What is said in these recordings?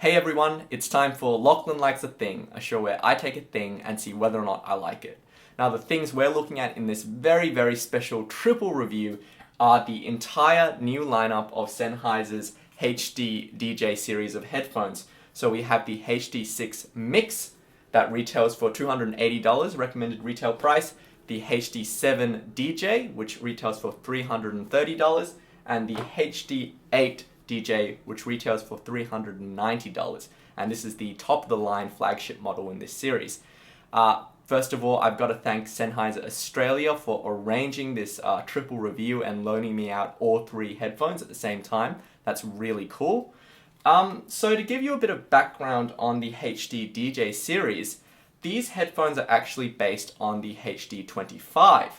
Hey everyone, it's time for Lachlan Likes a Thing, a show where I take a thing and see whether or not I like it. Now the things we're looking at in this very special triple review are the entire new lineup of Sennheiser's HD DJ series of headphones. So we have the HD6 Mix that retails for $280, recommended retail price, the HD7 DJ, which retails for $330, and the HD8 DJ, which retails for $390, and this is the top of the line flagship model in this series. First of all, I've got to thank Sennheiser Australia for arranging this triple review and loaning me out all three headphones at the same time. That's really cool. So to give you a bit of background on the HD DJ series, these headphones are actually based on the HD25.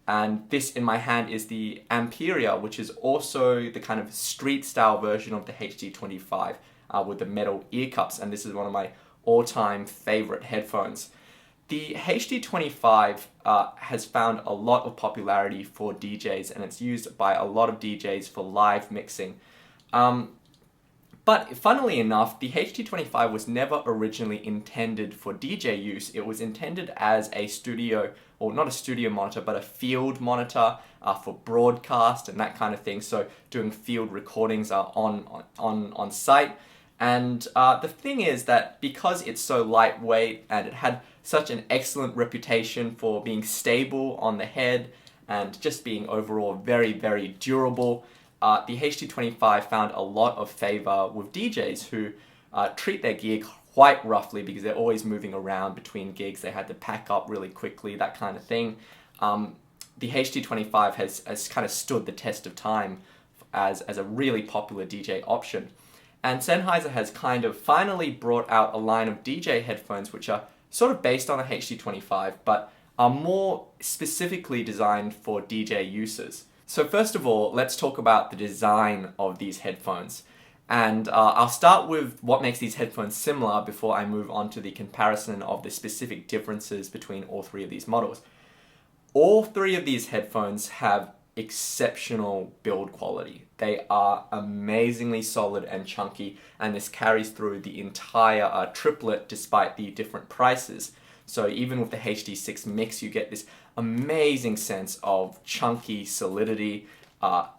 And this in my hand is the inferior, which is also the kind of street style version of the HD25 with the metal ear cups, and this is one of my all-time favorite headphones. The HD25 has found a lot of popularity for DJs, and it's used by a lot of DJs for live mixing. But funnily enough, the HD25 was never originally intended for DJ use. It was intended as a studio, or not a studio monitor, but a field monitor for broadcast and that kind of thing. So doing field recordings on site. And the thing is that because it's so lightweight and it had such an excellent reputation for being stable on the head and just being overall very durable, the HD25 found a lot of favor with DJs who treat their gear quite roughly because they're always moving around between gigs. They had to pack up really quickly, that kind of thing. The HD25 has kind of stood the test of time as a really popular DJ option. And Sennheiser has kind of finally brought out a line of DJ headphones which are sort of based on a HD25 but are more specifically designed for DJ users. So first of all, let's talk about the design of these headphones. And I'll start with what makes these headphones similar before I move on to the comparison of the specific differences between all three of these models. All three of these headphones have exceptional build quality. They are amazingly solid and chunky, and this carries through the entire triplet despite the different prices. So even with the HD6 Mix, you get this amazing sense of chunky solidity.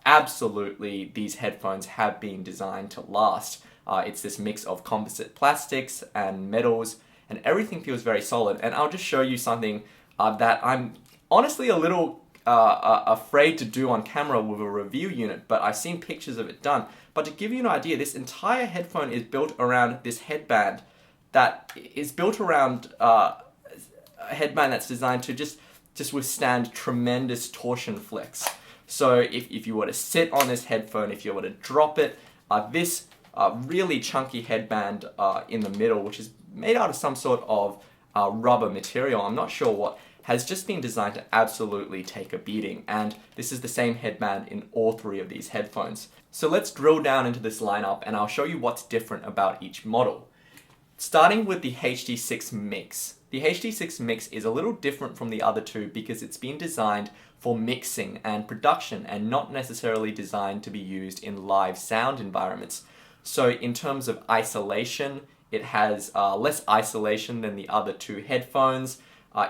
Absolutely, these headphones have been designed to last. It's this mix of composite plastics and metals, and everything feels very solid. And I'll just show you something that I'm honestly a little afraid to do on camera with a review unit, but I've seen pictures of it done. But to give you an idea, this entire headphone is built around this headband that is built around a headband that's designed to just withstand tremendous torsion flex. So if you were to sit on this headphone, if you were to drop it, this really chunky headband in the middle, which is made out of some sort of rubber material, I'm not sure what, has just been designed to absolutely take a beating. And this is the same headband in all three of these headphones. So let's drill down into this lineup and I'll show you what's different about each model. Starting with the HD6 Mix. The HD6 Mix is a little different from the other two because it's been designed for mixing and production and not necessarily designed to be used in live sound environments. So in terms of isolation, it has less isolation than the other two headphones.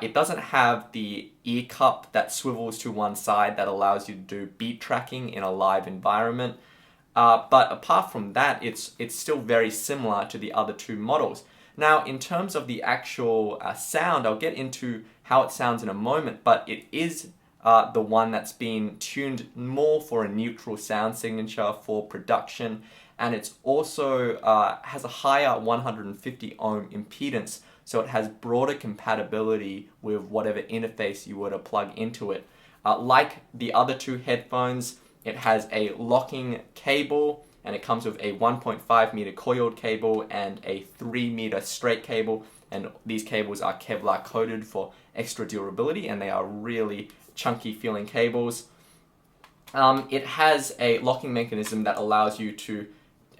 It doesn't have the ear cup that swivels to one side that allows you to do beat tracking in a live environment. But apart from that, it's still very similar to the other two models. Now, in terms of the actual sound, I'll get into how it sounds in a moment, but it is the one that's been tuned more for a neutral sound signature for production, and it's also has a higher 150 ohm impedance, so it has broader compatibility with whatever interface you were to plug into it. Like the other two headphones, it has a locking cable, and it comes with a 1.5 meter coiled cable and a 3 meter straight cable, and these cables are Kevlar coated for extra durability, and they are really chunky feeling cables. It has a locking mechanism that allows you to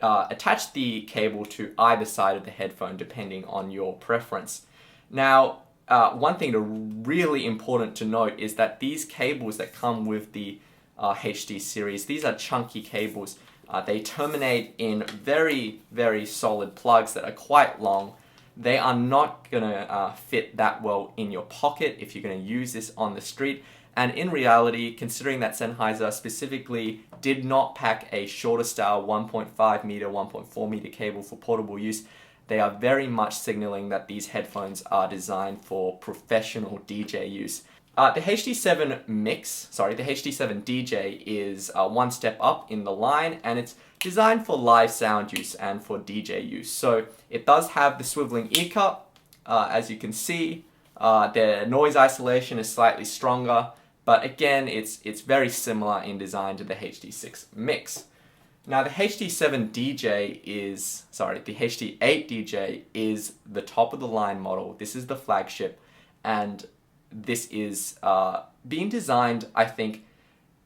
attach the cable to either side of the headphone depending on your preference. Now, one thing really important to note is that these cables that come with the HD series, these are chunky cables. They terminate in very, very solid plugs that are quite long. They are not going to fit that well in your pocket if you're going to use this on the street. And in reality, considering that Sennheiser specifically did not pack a shorter style 1.5 meter, 1.4 meter cable for portable use, they are very much signaling that these headphones are designed for professional DJ use. The HD7 the HD7 DJ is one step up in the line, and it's designed for live sound use and for DJ use. So it does have the swiveling ear cup, as you can see. The noise isolation is slightly stronger, but again, it's very similar in design to the HD6 Mix. Now the HD8 DJ is the top of the line model. This is the flagship, and this is being designed, I think,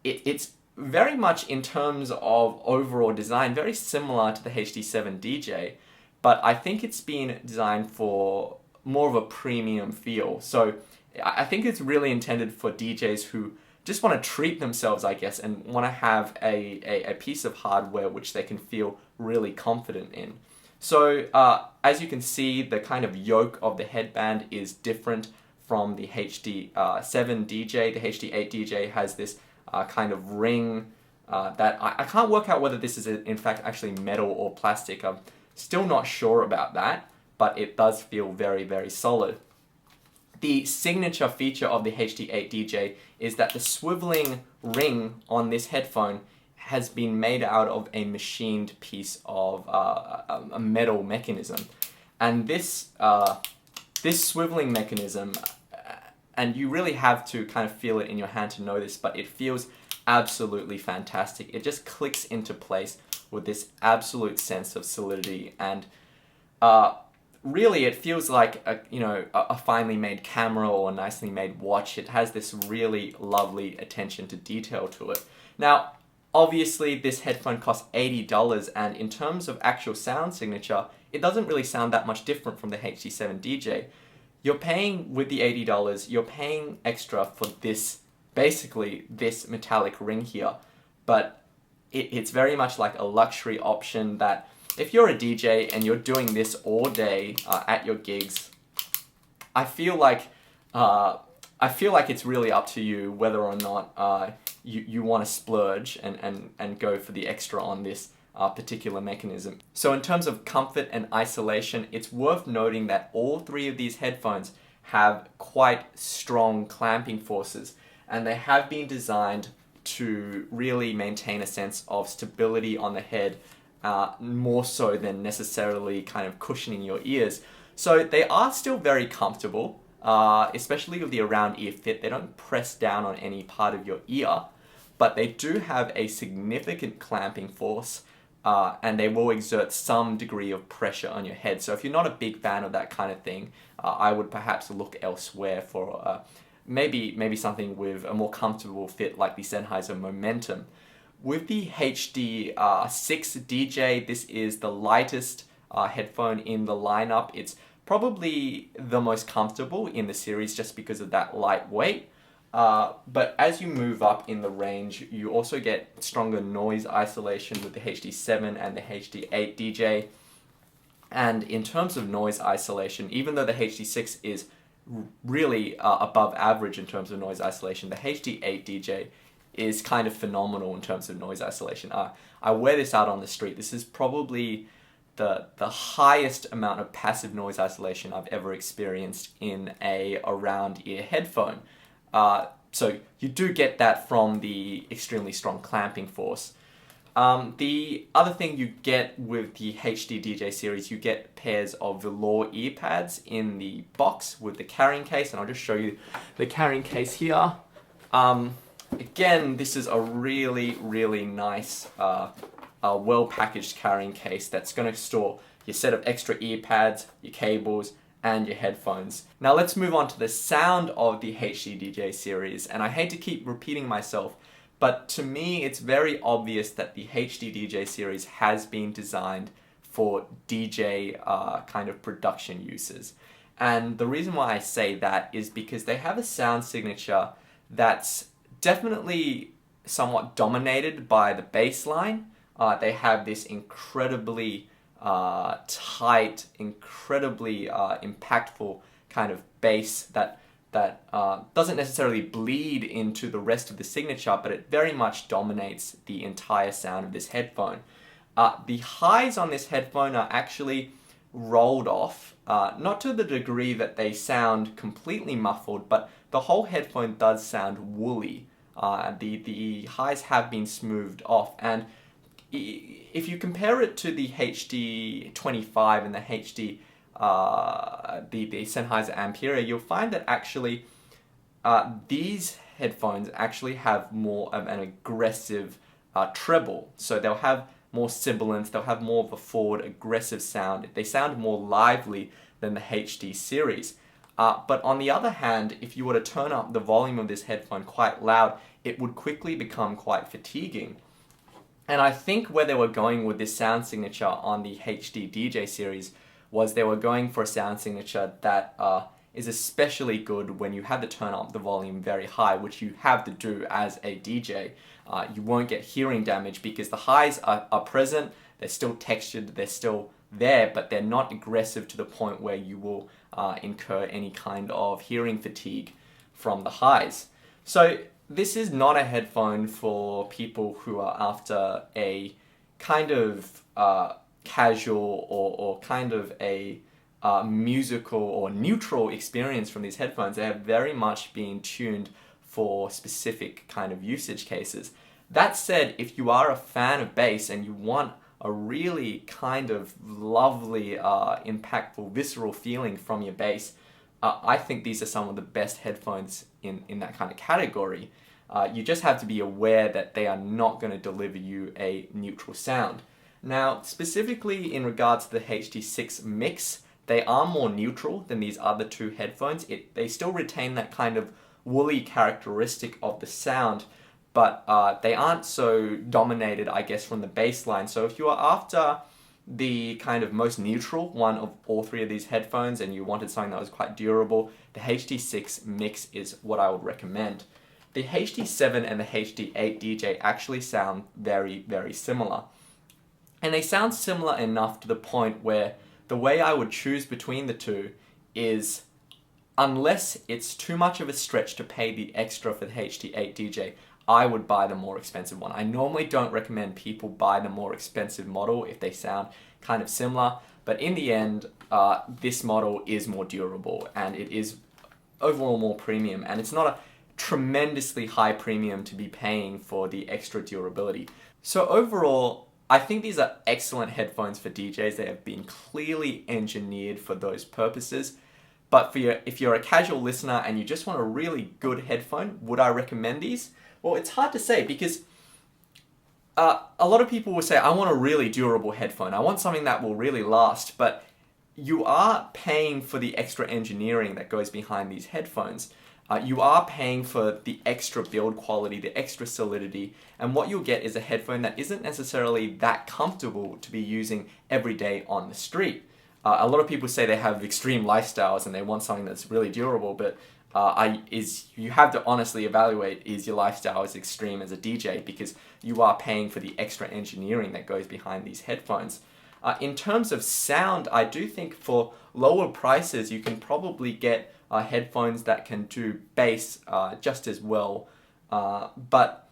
it's very much in terms of overall design, very similar to the HD7 DJ, but I think it's been designed for more of a premium feel. So I think it's really intended for DJs who just want to treat themselves, I guess, and want to have a piece of hardware which they can feel really confident in. So as you can see, the kind of yoke of the headband is different from the HD7 DJ. The HD8 DJ has this kind of ring that I can't work out whether this is in fact actually metal or plastic. I'm still not sure about that, but it does feel very, very solid. The signature feature of the HD8 DJ is that the swiveling ring on this headphone has been made out of a machined piece of a metal mechanism. And this swiveling mechanism, and you really have to kind of feel it in your hand to know this, but it feels absolutely fantastic. It just clicks into place with this absolute sense of solidity, and really it feels like a finely made camera or a nicely made watch. It has this really lovely attention to detail to it. Now, obviously this headphone costs $80, and in terms of actual sound signature, it doesn't really sound that much different from the HD7 DJ. You're paying, with the $80, you're paying extra for this, basically this metallic ring here, but it's very much like a luxury option that if you're a DJ and you're doing this all day at your gigs, I feel like it's really up to you whether or not you want to splurge and go for the extra on this particular mechanism. So in terms of comfort and isolation, it's worth noting that all three of these headphones have quite strong clamping forces, and they have been designed to really maintain a sense of stability on the head, more so than necessarily kind of cushioning your ears. So they are still very comfortable, especially with the around ear fit. They don't press down on any part of your ear, but they do have a significant clamping force, and they will exert some degree of pressure on your head. So if you're not a big fan of that kind of thing, I would perhaps look elsewhere for maybe something with a more comfortable fit like the Sennheiser Momentum. With the HD6 DJ, this is the lightest headphone in the lineup. It's probably the most comfortable in the series just because of that lightweight. But as you move up in the range, you also get stronger noise isolation with the HD7 and the HD8 DJ. And in terms of noise isolation, even though the HD6 is really above average in terms of noise isolation, the HD8 DJ is kind of phenomenal in terms of noise isolation. I wear this out on the street. This is probably the highest amount of passive noise isolation I've ever experienced in a around ear headphone. So you do get that from the extremely strong clamping force. The other thing you get with the HD DJ series, you get pairs of velour ear pads in the box with the carrying case, and I'll just show you the carrying case here. Again, this is a really, really nice, well-packaged carrying case that's going to store your set of extra ear pads, your cables, and your headphones. Now let's move on to the sound of the HD DJ series, and I hate to keep repeating myself, but to me it's very obvious that the HD DJ series has been designed for DJ kind of production uses. And the reason why I say that is because they have a sound signature that's definitely somewhat dominated by the bass line, They have this incredibly tight, incredibly impactful kind of bass that doesn't necessarily bleed into the rest of the signature, but it very much dominates the entire sound of this headphone. The highs on this headphone are actually rolled off, not to the degree that they sound completely muffled, but the whole headphone does sound woolly. The highs have been smoothed off, and if you compare it to the HD25 and the the Sennheiser Inferior, you'll find that actually these headphones actually have more of an aggressive treble. So they'll have more sibilance, they'll have more of a forward aggressive sound. They sound more lively than the HD series. But on the other hand, if you were to turn up the volume of this headphone quite loud, it would quickly become quite fatiguing. And I think where they were going with this sound signature on the HD DJ series was they were going for a sound signature that is especially good when you have to turn up the volume very high, which you have to do as a DJ. You won't get hearing damage because the highs are present, they're still textured, they're still there, but they're not aggressive to the point where you will incur any kind of hearing fatigue from the highs. So this is not a headphone for people who are after a kind of casual or kind of a musical or neutral experience from these headphones. They have very much been tuned for specific kind of usage cases. That said, if you are a fan of bass and you want a really kind of lovely, impactful, visceral feeling from your bass, I think these are some of the best headphones in that kind of category. You just have to be aware that they are not going to deliver you a neutral sound. Now, specifically in regards to the HD6 mix, they are more neutral than these other two headphones. They still retain that kind of woolly characteristic of the sound, but they aren't so dominated, I guess, from the bass line. So if you are after the kind of most neutral one of all three of these headphones and you wanted something that was quite durable, the HD6 mix is what I would recommend. The HD7 and the HD8 DJ actually sound very, very similar. And they sound similar enough to the point where the way I would choose between the two is, unless it's too much of a stretch to pay the extra for the HD8 DJ, I would buy the more expensive one. I normally don't recommend people buy the more expensive model if they sound kind of similar, but in the end, this model is more durable and it is overall more premium, and it's not a tremendously high premium to be paying for the extra durability. So overall, I think these are excellent headphones for DJs. They have been clearly engineered for those purposes. But if you're a casual listener and you just want a really good headphone, would I recommend these? Well, it's hard to say because a lot of people will say, I want a really durable headphone. I want something that will really last. But you are paying for the extra engineering that goes behind these headphones. You are paying for the extra build quality, the extra solidity, and what you'll get is a headphone that isn't necessarily that comfortable to be using every day on the street. A lot of people say they have extreme lifestyles and they want something that's really durable, but you have to honestly evaluate, is your lifestyle as extreme as a DJ, because you are paying for the extra engineering that goes behind these headphones. In terms of sound, I do think for lower prices you can probably get headphones that can do bass just as well, but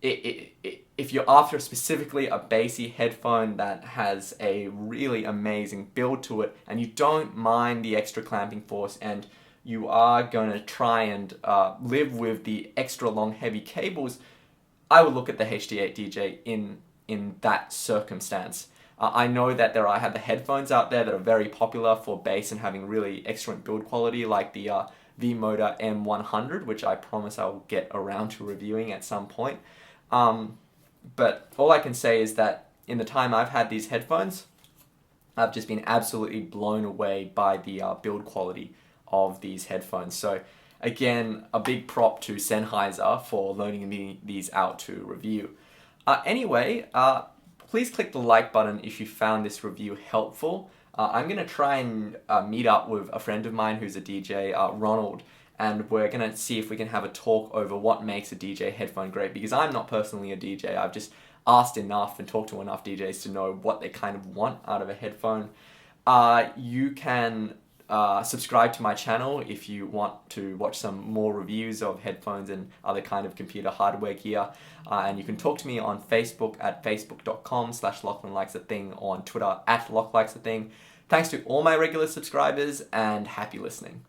if you're after specifically a bassy headphone that has a really amazing build to it and you don't mind the extra clamping force and you are going to try and live with the extra long heavy cables, I would look at the HD8 DJ in that circumstance. I know that I have the headphones out there that are very popular for bass and having really excellent build quality, like the V-Motor M100, which I promise I'll get around to reviewing at some point. But all I can say is that in the time I've had these headphones, I've just been absolutely blown away by the build quality of these headphones. So again, a big prop to Sennheiser for loaning me these out to review. Anyway, please click the like button if you found this review helpful. I'm going to try and meet up with a friend of mine who's a DJ, Ronald, and we're going to see if we can have a talk over what makes a DJ headphone great, because I'm not personally a DJ. asked enough and talked to enough DJs to know what they kind of want out of a headphone. You can subscribe to my channel if you want to watch some more reviews of headphones and other kind of computer hardware gear. And you can talk to me on Facebook at facebook.com/LachlanLikesAthing, or on Twitter at LachLikesAthing. Thanks to all my regular subscribers, and happy listening.